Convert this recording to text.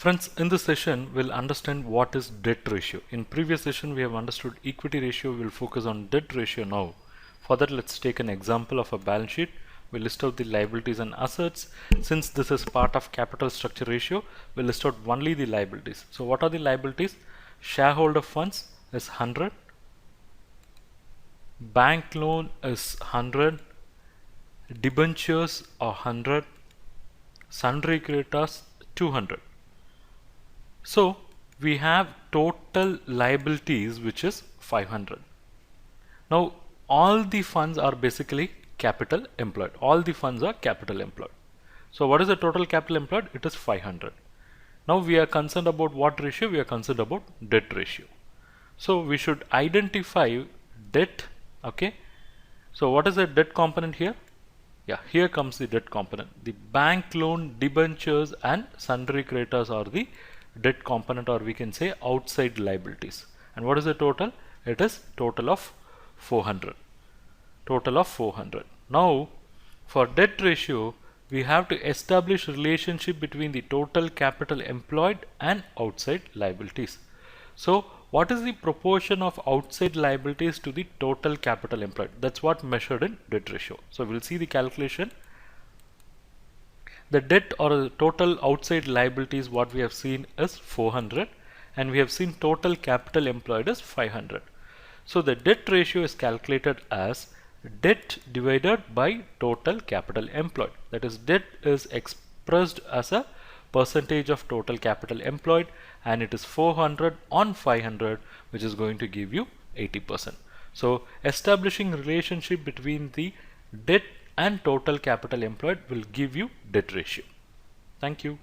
Friends, in this session, we'll understand what is debt ratio. In previous session, we have understood equity ratio. We'll focus on debt ratio now. For that, let's take an example of a balance sheet. We'll list out the liabilities and assets. Since this is part of capital structure ratio, we'll list out only the liabilities. So what are the liabilities? Shareholder funds is 100. Bank loan is 100. Debentures are 100. Sundry creditors 200. So we have total liabilities which is 500. Now all the funds are basically capital employed. All the funds are capital employed. So what is the total capital employed? It is 500. Now we are concerned about what ratio? We are concerned about debt ratio. So we should identify debt. Okay. So what is the debt component here? Yeah, here comes the debt component. The bank loan, debentures and sundry creditors are the debt component, or we can say outside liabilities. And what is the total? It is total of 400. Total of 400. Now for debt ratio, we have to establish relationship between the total capital employed and outside liabilities. So what is the proportion of outside liabilities to the total capital employed? That's what measured in debt ratio. So we'll see the calculation. The debt or the total outside liabilities what we have seen is 400, and we have seen total capital employed is 500. So the debt ratio is calculated as debt divided by total capital employed. That is, debt is expressed as a percentage of total capital employed, and it is 400 on 500, which is going to give you 80%. So establishing relationship between the debt and total capital employed will give you debt ratio. Thank you.